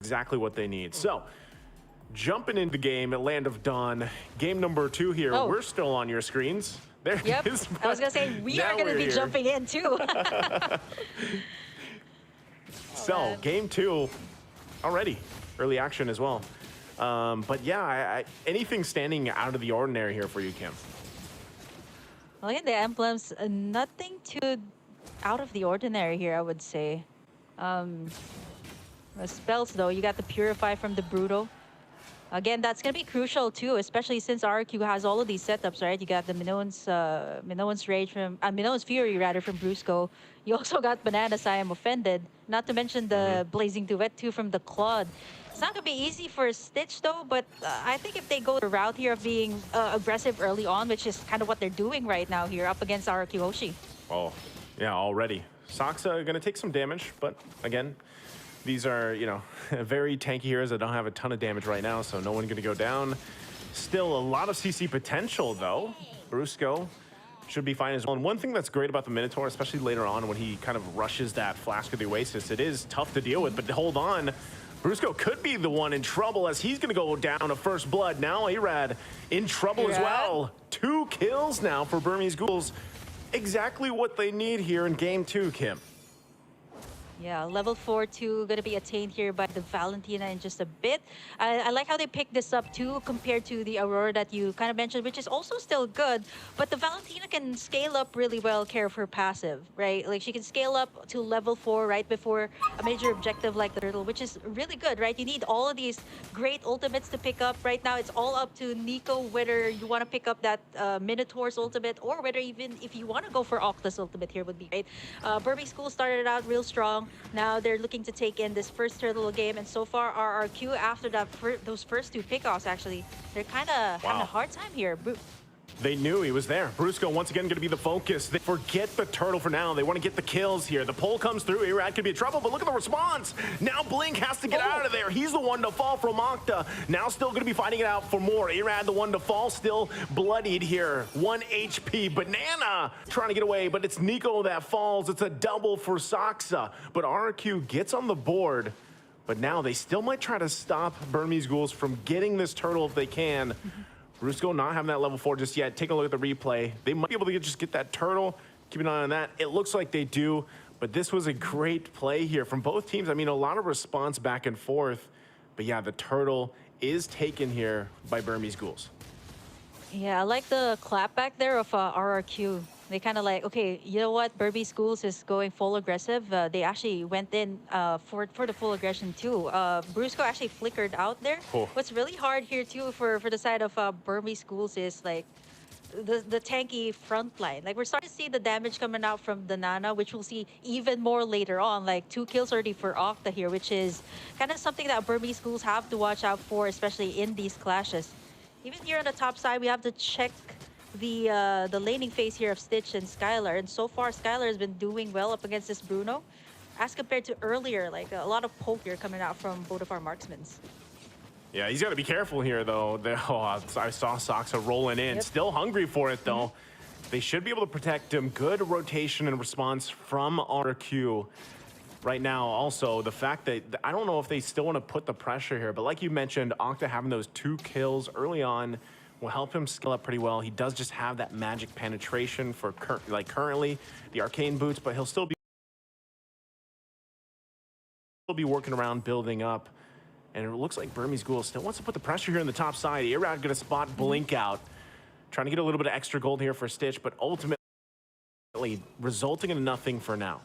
exactly what they need. So, jumping into the game at Land of Dawn, game number 2 here. Oh. We're still on your screens. There Yep. it is. I was going to say, we are going to be jumping in too. So, game 2 already. Early action as well. But yeah, anything standing out of the ordinary here for you, Kim? Well, yeah, the emblems, nothing too out of the ordinary here, I would say. The spells, though, you got the Purify from the Brutal. Again, that's going to be crucial, too, especially since Rrq has all of these setups, right? You got the Minoan's Rage from... Minoan's Fury, rather, from Brusco. You also got Bananas, I Am Offended. Not to mention the Blazing Duet, too, from the Claude. It's not going to be easy for Stitch, though, but I think if they go the route here of being aggressive early on, which is kind of what they're doing right now here up against Rrq Hoshi. Oh, yeah, already. Saksa going to take some damage, but again, these are, you know, very tanky heroes that don't have a ton of damage right now, so no one going to go down. Still a lot of CC potential, though. Brusco should be fine as well. And one thing that's great about the Minotaur, especially later on when he kind of rushes that Flask of the Oasis, it is tough to deal with, but hold on. Brusco could be the one in trouble as he's going to go down to first blood. Now Arad in trouble as well. 2 kills now for Burmese Ghouls. Exactly what they need here in game 2, Kim. Yeah, level 4-2 going to be attained here by the Valentina in just a bit. I like how they picked this up too compared to the Aurora that you kind of mentioned, which is also still good. But the Valentina can scale up really well, care of her passive, right? Like she can scale up to level 4 right before a major objective like the Turtle, which is really good, right? You need all of these great ultimates to pick up. Right now, it's all up to Nico whether you want to pick up that Minotaur's ultimate or whether even if you want to go for Octa's ultimate here would be great. Burmese Ghouls started out real strong. Now they're looking to take in this first Turtle game, and so far Rrq, after that those first 2 pickoffs, actually, they're kind of having a hard time here. They knew he was there. Brusco once again going to be the focus. They forget the Turtle for now. They want to get the kills here. The pull comes through. Arad could be in trouble, but look at the response. Now Blink has to get out of there. He's the one to fall from Octa. Now still going to be fighting it out for more. Arad the one to fall, still bloodied here. 1 HP. Banana trying to get away, but it's Nico that falls. It's a double for Saksa. But Rrq gets on the board. But now they still might try to stop Burmese Ghouls from getting this Turtle if they can. Brusco not having that level 4 just yet. Take a look at the replay. They might be able to just get that Turtle. Keep an eye on that. It looks like they do, but this was a great play here from both teams. I mean, a lot of response back and forth, but yeah, the Turtle is taken here by Burmese Ghouls. Yeah, I like the clap back there of Rrq. They kind of like, okay, you know what? Burmese Ghouls is going full aggressive. They actually went in for the full aggression too. Brusco actually flickered out there. Oh. What's really hard here too for the side of Burmese Ghouls is like the tanky front line. Like we're starting to see the damage coming out from the Nana, which we'll see even more later on. Like 2 kills already for Octa here, which is kind of something that Burmese Ghouls have to watch out for, especially in these clashes. Even here on the top side, we have to check the laning phase here of Stitch and Skylar, and so far Skylar has been doing well up against this Bruno as compared to earlier. Like a lot of poke here coming out from both of our marksmen. Yeah, he's got to be careful here though. I saw Saksa rolling in. Still hungry for it though. They should be able to protect him. Good rotation and response from Rrq right now. Also, the fact that I don't know if they still want to put the pressure here, but like you mentioned, Octa having those 2 kills early on will help him scale up pretty well. He does just have that magic penetration for currently the arcane boots, but he'll still be working around building up. And it looks like Burmese Ghouls still wants to put the pressure here on the top side. Arad gonna spot Blink out, trying to get a little bit of extra gold here for Stitch, but ultimately resulting in nothing for now.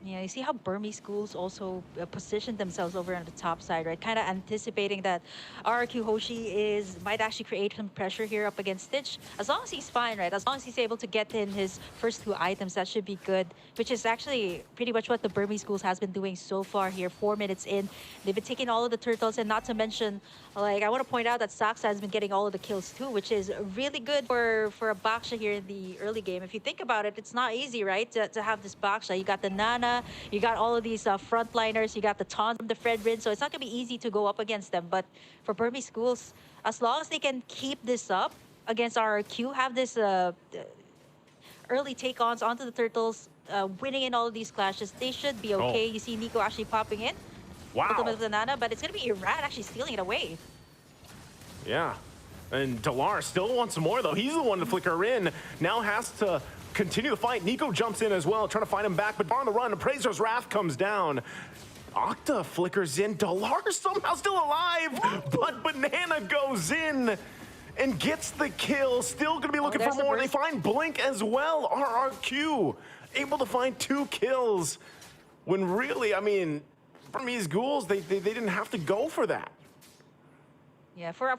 Yeah, you see how Burmese Ghouls also position themselves over on the top side, right? Kind of anticipating that Rrq Hoshi might actually create some pressure here up against Stitch. As long as he's fine, right? As long as he's able to get in his first 2 items, that should be good. Which is actually pretty much what the Burmese Ghouls has been doing so far here. 4 minutes in, they've been taking all of the turtles, and not to mention, like I want to point out that Saksa has been getting all of the kills too, which is really good for a Baksha here in the early game. If you think about it, it's not easy, right? To have this Baksha. You got the Nana. You got all of these frontliners. You got the taunt from the Fredrin, so it's not going to be easy to go up against them. But for Burmese Ghouls, as long as they can keep this up against Rrq, have this early take-ons onto the turtles, winning in all of these clashes, they should be okay. You see Nico actually popping in. ultimate banana, but it's gonna be Iran actually stealing it away. Yeah. And Delar still wants more, though. He's the one to flicker in. Now has to continue the fight. Nico jumps in as well, trying to find him back, but on the run, Appraiser's Wrath comes down. Octa flickers in. Delar somehow still alive, but Banana goes in and gets the kill. Still gonna be looking for more. They find Blink as well. Rrq able to find 2 kills when really, I mean, Burmese Ghouls, they didn't have to go for that. Yeah, for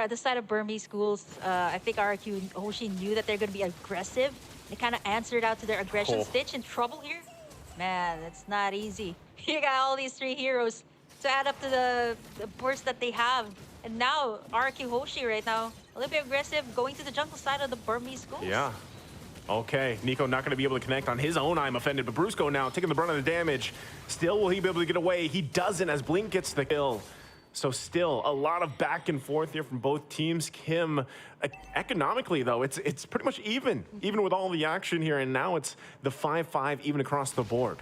the side of Burmese Ghouls, I think Rrq Hoshi knew that they're going to be aggressive. They kind of answered out to their aggression. Stitch in trouble here. Man, it's not easy. You got all these 3 heroes to add up to the burst that they have. And now, Rrq Hoshi right now, a little bit aggressive, going to the jungle side of the Burmese Ghouls. Yeah. Okay, Nico not going to be able to connect on his own I'm offended, but Brusco now taking the brunt of the damage. Still, will he be able to get away? He doesn't as Blink gets the kill. So still, a lot of back and forth here from both teams. Kim, economically though, it's pretty much even with all the action here, and now it's the 5-5 even across the board.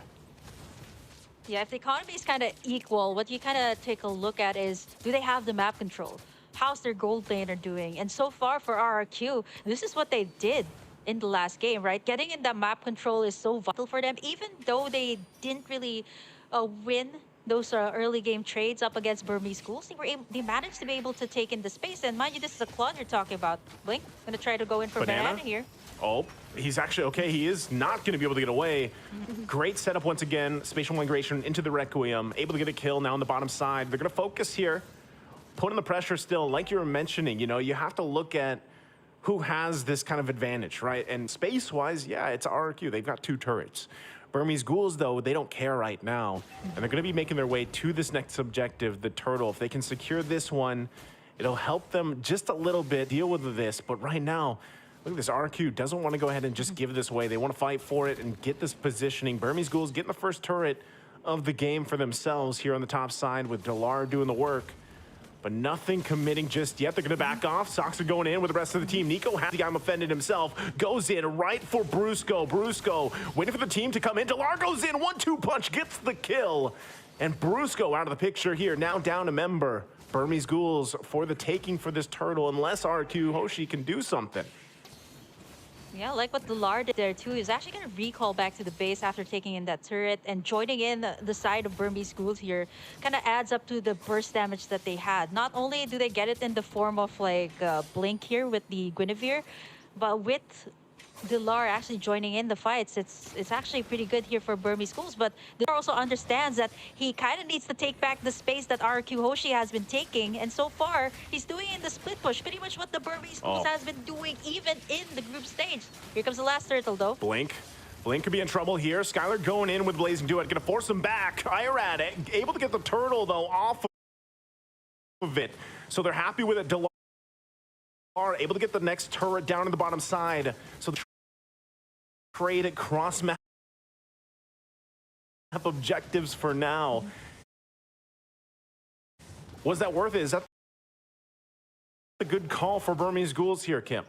Yeah, if the economy is kind of equal, what you kind of take a look at is, do they have the map control? How's their gold laner doing? And so far for Rrq, this is what they did in the last game, right? Getting in that map control is so vital for them, even though they didn't really win those early game trades up against Burmese Ghouls. They managed to be able to take in the space. And mind you, this is a Claude you're talking about. Blink, gonna try to go in for Banana here. Oh, he's actually okay. He is not going to be able to get away. Great setup once again. Spatial migration into the Requiem. Able to get a kill now on the bottom side. They're going to focus here. Putting the pressure still. Like you were mentioning, you know, you have to look at who has this kind of advantage, right? And space-wise, yeah, it's Rrq. They've got 2 turrets. Burmese Ghouls, though, they don't care right now. And they're going to be making their way to this next objective, the turtle. If they can secure this one, it'll help them just a little bit deal with this. But right now, look at this. Rrq doesn't want to go ahead and just give this away. They want to fight for it and get this positioning. Burmese Ghouls getting the first turret of the game for themselves here on the top side with Delar doing the work. But nothing committing just yet. They're going to back off. Sox are going in with the rest of the team. Nico has the I'm offended himself. Goes in right for Brusco. Brusco waiting for the team to come in. Delar goes in. 1-2 punch. Gets the kill. And Brusco out of the picture here. Now down a member. Burmese Ghouls for the taking for this turtle. Unless Rrq Hoshi can do something. Yeah, like what Delar did there too. He's actually going to recall back to the base after taking in that turret, and joining in the side of Burmese Ghouls here kind of adds up to the burst damage that they had. Not only do they get it in the form of like Blink here with the Guinevere, but with Delar actually joining in the fights, it's actually pretty good here for Burmese Ghouls. But Delar also understands that he kind of needs to take back the space that Rrq Hoshi has been taking, and so far he's doing in the split push pretty much what the Burmese Ghouls has been doing even in the group stage. Here comes the last turtle though. Blink could be in trouble here. Skylar going in with Blazing Duet, gonna force him back. Irad able to get the turtle though off of it, so they're happy with it. Delar able to get the next turret down in the bottom side, so the trade at cross map objectives for now. Was that worth it? Is that a good call for Burmese Ghouls here, Kim?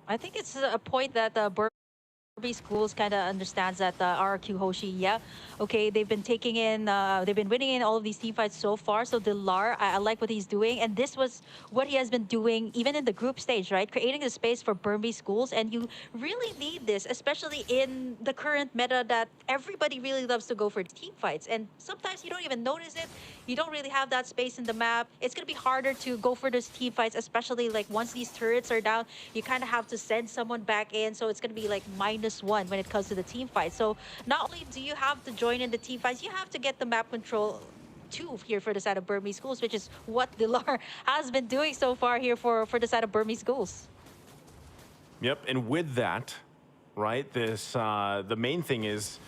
I think it's a point that Burmese Ghouls kind of understands that Rrq Hoshi, yeah, okay, they've been taking in, they've been winning in all of these team fights so far. So Delar, I like what he's doing, and this was what he has been doing even in the group stage, right? Creating the space for Burmese Ghouls, and you really need this, especially in the current meta that everybody really loves to go for team fights, and sometimes you don't even notice it. You don't really have that space in the map. It's gonna be harder to go for those team fights, especially like once these turrets are down, you kind of have to send someone back in, so it's gonna be like -1 when it comes to the team fight. So not only do you have to join in the team fights, you have to get the map control too here for the side of Burmese Ghouls, which is what Delar has been doing so far here for the side of Burmese Ghouls. Yep, and with that, right, this the main thing is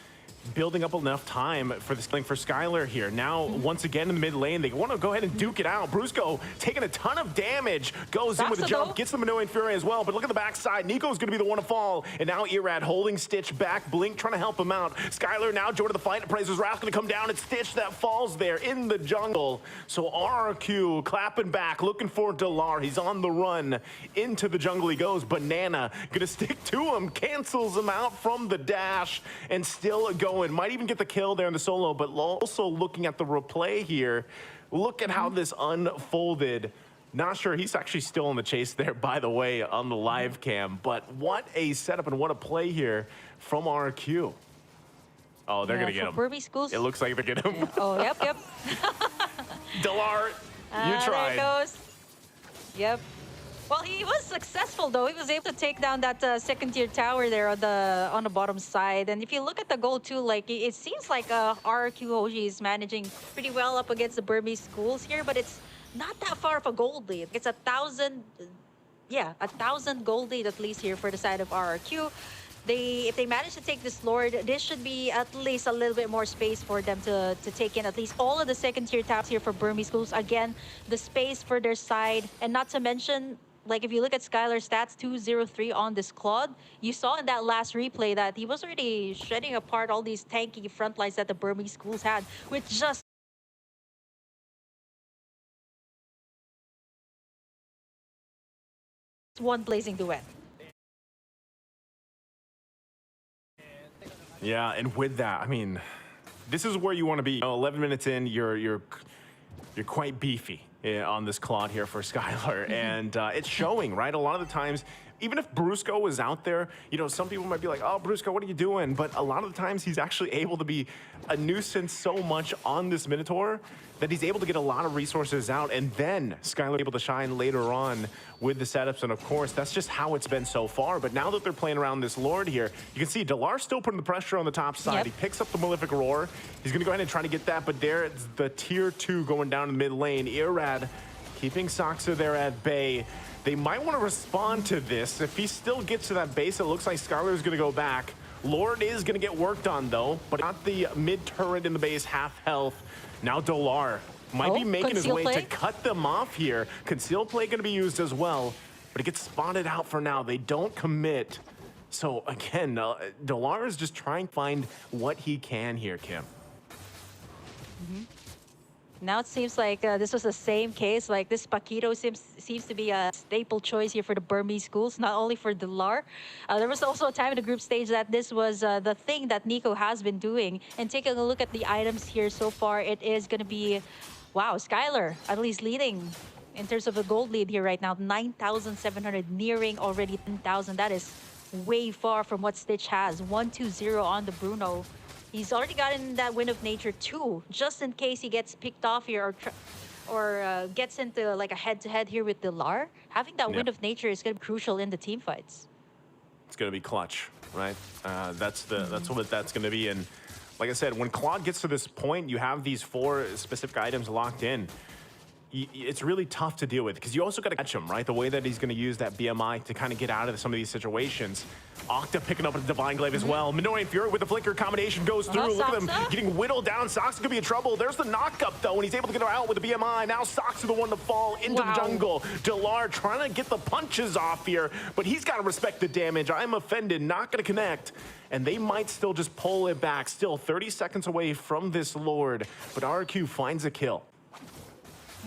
building up enough time for this for Skylar here. Now, once again in the mid lane, they want to go ahead and duke it out. Brusco taking a ton of damage, goes in with a jump, gets the Minoan Fury as well, but look at the backside. Nico's going to be the one to fall, and now Irad holding Stitch back. Blink trying to help him out. Skylar now joined the fight. Appraiser's Wrath going to come down, and Stitch that falls there in the jungle. So Rrq clapping back, looking for Delar. He's on the run. Into the jungle he goes. Banana going to stick to him, cancels him out from the dash, and still going going. Might even get the kill there in the solo, but also looking at the replay here, look at how this unfolded. Not sure he's actually still in the chase there, by the way, on the live cam. But what a setup and what a play here from Rrq. Oh, they're going to get him. Burmese Ghouls. It looks like they're getting him. Oh, yep. Delar, you tried. There it goes. Yep. Well, he was successful though. He was able to take down that second-tier tower there on the bottom side. And if you look at the goal too, like it seems like Rrq Hoshi is managing pretty well up against the Burmese Ghouls here, but it's not that far of a gold lead. It's 1,000, yeah, 1,000 gold lead at least here for the side of Rrq. If they manage to take this Lord, this should be at least a little bit more space for them to take in at least all of the second-tier towers here for Burmese Ghouls. Again, the space for their side, and not to mention, like if you look at Skylar's stats, 203 on this Claude, you saw in that last replay that he was already shredding apart all these tanky front lines that the Burmese Ghouls had with just one blazing duet. Yeah, and with that, I mean, this is where you want to be. 11 minutes in, you're quite beefy on this Claude here for Skylar, and it's showing, right? A lot of the times, even if Brusco was out there, you know, some people might be like, oh, Brusco, what are you doing? But a lot of the times, he's actually able to be a nuisance so much on this Minotaur that he's able to get a lot of resources out, and then Skylar able to shine later on with the setups, and of course, that's just how it's been so far. But now that they're playing around this Lord here, you can see Delar's still putting the pressure on the top side. Yep. He picks up the Malefic Roar. He's gonna go ahead and try to get that, but there it's the tier 2 going down in the mid lane. Irrad keeping Saksa there at bay. They might want to respond to this. If he still gets to that base, it looks like Skylar is gonna go back. Lord is gonna get worked on though, but not the mid turret in the base, half health. Now Delar might be making his way to cut them off here. Conceal play going to be used as well, but it gets spotted out for now. They don't commit. So again, Delar is just trying to find what he can here, Kim. Now it seems like this was the same case. Like this Paquito seems to be a staple choice here for the Burmese Ghouls, not only for Delar. There was also a time in the group stage that this was the thing that Nico has been doing. And taking a look at the items here so far, it is going to be, wow, Skylar at least leading in terms of a gold lead here right now. 9,700, nearing already 10,000. That is way far from what Stitch has. 1-2-0 on the Bruno. He's already gotten that Wind of Nature too, just in case he gets picked off here or gets into like a head-to-head here with Delar. Having that Wind of Nature is going to be crucial in the team fights. It's going to be clutch, right? That's what that's going to be. And like I said, when Claude gets to this point, you have these 4 specific items locked in. It's really tough to deal with because you also got to catch him, right? The way that he's going to use that BMI to kind of get out of some of these situations. Octa picking up a Divine Glaive as well. Minoan Fury with the Flicker combination goes through. Look at them getting whittled down. Saksa could be in trouble. There's the knock-up, though, and he's able to get her out with the BMI. Now Saksa the one to fall into the jungle. Delar trying to get the punches off here, but he's got to respect the damage. I'm offended, not going to connect. And they might still just pull it back. Still 30 seconds away from this Lord, but Rrq finds a kill.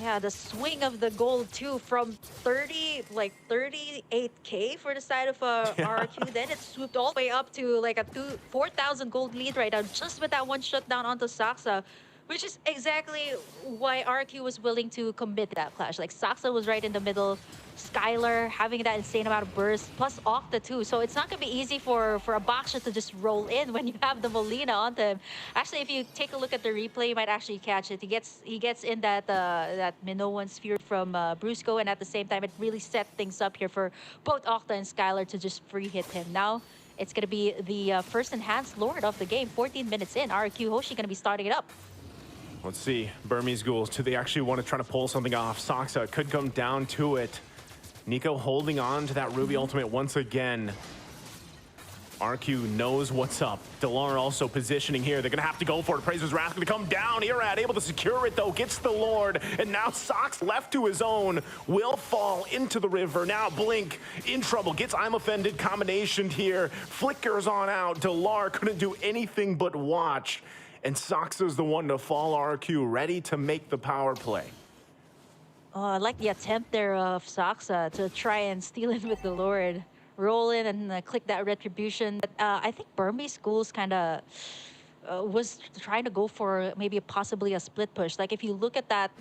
Yeah, the swing of the gold too from 38K for the side of Rrq. Then it swooped all the way up to like a 4,000 gold lead right now, just with that one shutdown onto Saksa, which is exactly why Rrq was willing to commit that clash. Like Saksa was right in the middle, Skylar having that insane amount of burst, plus Octa too. So it's not gonna be easy for a Baksha to just roll in when you have the Molina onto him. Actually, if you take a look at the replay, you might actually catch it. He gets in that Minoan sphere from Brusco, and at the same time, it really set things up here for both Octa and Skylar to just free hit him. Now it's gonna be the first enhanced Lord of the game. 14 minutes in, Rrq Hoshi gonna be starting it up. Let's see, Burmese Ghouls, do they actually want to try to pull something off? Saksa could come down to it. Nico holding on to that Ruby ultimate once again. Rrq knows what's up. Delar also positioning here. They're going to have to go for it. Praiser's Wrath going to come down. Irrad able to secure it, though. Gets the Lord. And now Sox left to his own. Will fall into the river. Now Blink in trouble. Gets I'm Offended combination here. Flickers on out. Delar couldn't do anything but watch. And Sox is the one to fall. Rrq ready to make the power play. I like the attempt there of Saksa to try and steal in with the Lord. Roll in and click that Retribution. But I think Burmese Ghouls kind of was trying to go for maybe possibly a split push. Like if you look at that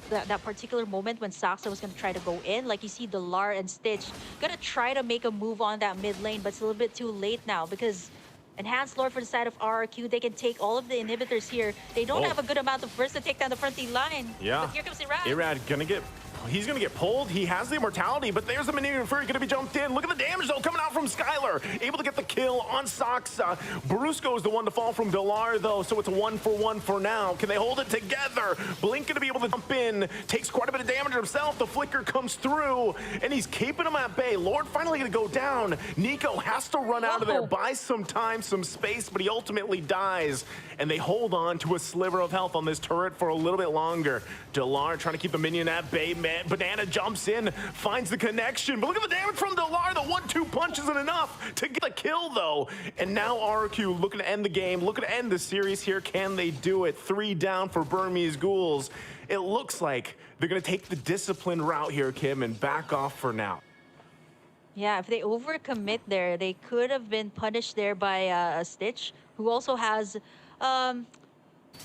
particular moment when Saxa was going to try to go in, like you see Delar and Stitch going to try to make a move on that mid lane, but it's a little bit too late now because Enhanced Lord for the side of RRQ, they can take all of the inhibitors here. They don't have a good amount of burst to take down the front D line. Yeah. But here comes Irad. Irad gonna get... He's going to get pulled. He has the immortality, but there's the Minion Fury going to be jumped in. Look at the damage, though, coming out from Skylar. Able to get the kill on Saxa. Brusco is the one to fall from Delar, though, so it's a 1-for-1 for now. Can they hold it together? Blink going to be able to jump in. Takes quite a bit of damage himself. The flicker comes through, and he's keeping him at bay. Lord finally going to go down. Nico has to run out of there, buy some time, some space, but he ultimately dies. And they hold on to a sliver of health on this turret for a little bit longer. Delar trying to keep the minion at bay. Banana jumps in, finds the connection, but look at the damage from Delar. The 1-2 punch isn't enough to get the kill, though. And now Rrq looking to end the game, looking to end the series here. Can they do it? 3 down for Burmese Ghouls. It looks like they're going to take the disciplined route here, Kim, and back off for now. Yeah, if they overcommit there, they could have been punished there by Stitch, who also has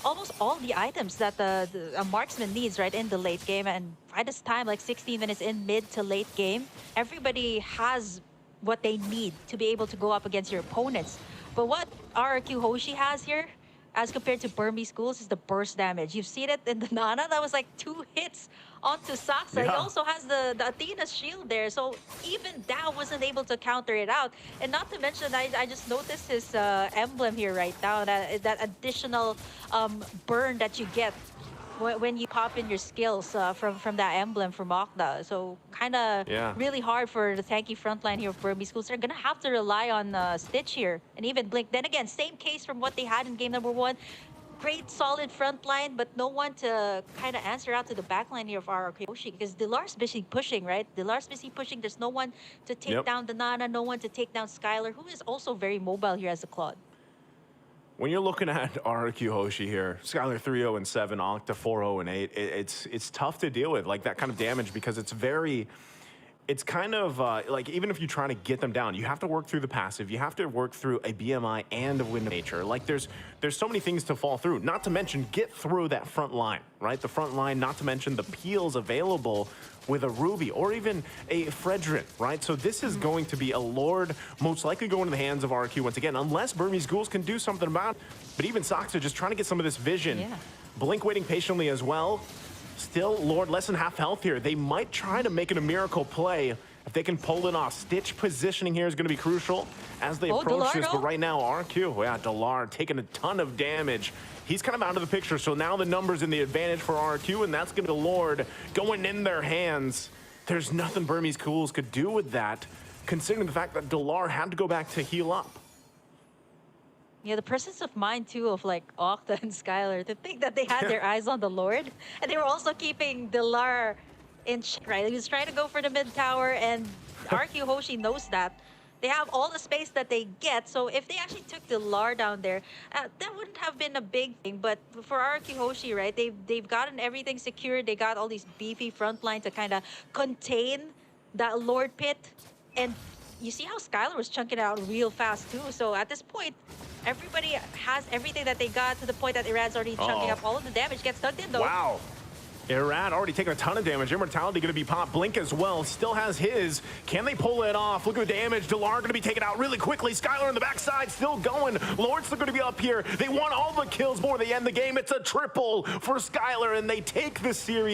almost all the items that a marksman needs, right, in the late game. And by this time, like 16 minutes in mid to late game, everybody has what they need to be able to go up against your opponents. But what Rrq Hoshi has here, as compared to Burmese Ghouls, is the burst damage. You've seen it in the Nana. That was like 2 hits onto Saxa. He also has the Athena's shield there. So even that wasn't able to counter it out. And not to mention, I just noticed his emblem here right now. That additional burn that you get when you pop in your skills from that emblem from Okta. So kind of really hard for the tanky frontline here of Burmese Ghouls. They're going to have to rely on Stitch here and even Blink. Then again, same case from what they had in game number 1. Great solid front line, but no one to kind of answer out to the back line here of Rrq Hoshi because Delar's busy pushing, right? Delar's busy pushing. There's no one to take down the Nana, no one to take down Skylar, who is also very mobile here as a Claude. When you're looking at Rrq Hoshi here, Skylar 3-0-7, Octa 4-0-8, it's tough to deal with, like that kind of damage, because it's kind of like, even if you try to get them down, you have to work through the passive, you have to work through a BMI and a Wind of Nature. Like there's so many things to fall through, not to mention get through that front line, right? The front line, not to mention the peels available with a Ruby or even a Fredrin, right? So this is going to be a Lord most likely going to the hands of Rrq once again, unless Burmese Ghouls can do something about it. But even Saxa just trying to get some of this vision. Blink waiting patiently as well. Still, Lord less than half health here. They might try to make it a miracle play if they can pull it off. Stitch positioning here is going to be crucial as they approach this. But right now, Rrq, Delar taking a ton of damage. He's kind of out of the picture, so now the numbers in the advantage for Rrq, and that's going to be Lord going in their hands. There's nothing Burmese Ghouls could do with that, considering the fact that Delar had to go back to heal up. Yeah, the presence of mind, too, of like Octa and Skylar, to think that they had their eyes on the Lord. And they were also keeping Delar in check, right? He was trying to go for the mid tower, and Rrq Hoshi knows that. They have all the space that they get, so if they actually took Delar down there, that wouldn't have been a big thing. But for Rrq Hoshi, right, they've gotten everything secured. They got all these beefy front line to kind of contain that Lord pit. And you see how Skylar was chunking it out real fast, too. So at this point, everybody has everything that they got, to the point that Irad's already chunking up all of the damage. Gets tugged in, though. Wow. Irad already taking a ton of damage. Immortality going to be popped. Blink as well. Still has his. Can they pull it off? Look at the damage. Delar going to be taken out really quickly. Skylar on the backside still going. Lord's still going to be up here. They want all the kills before they end the game. It's a triple for Skylar, and they take the series.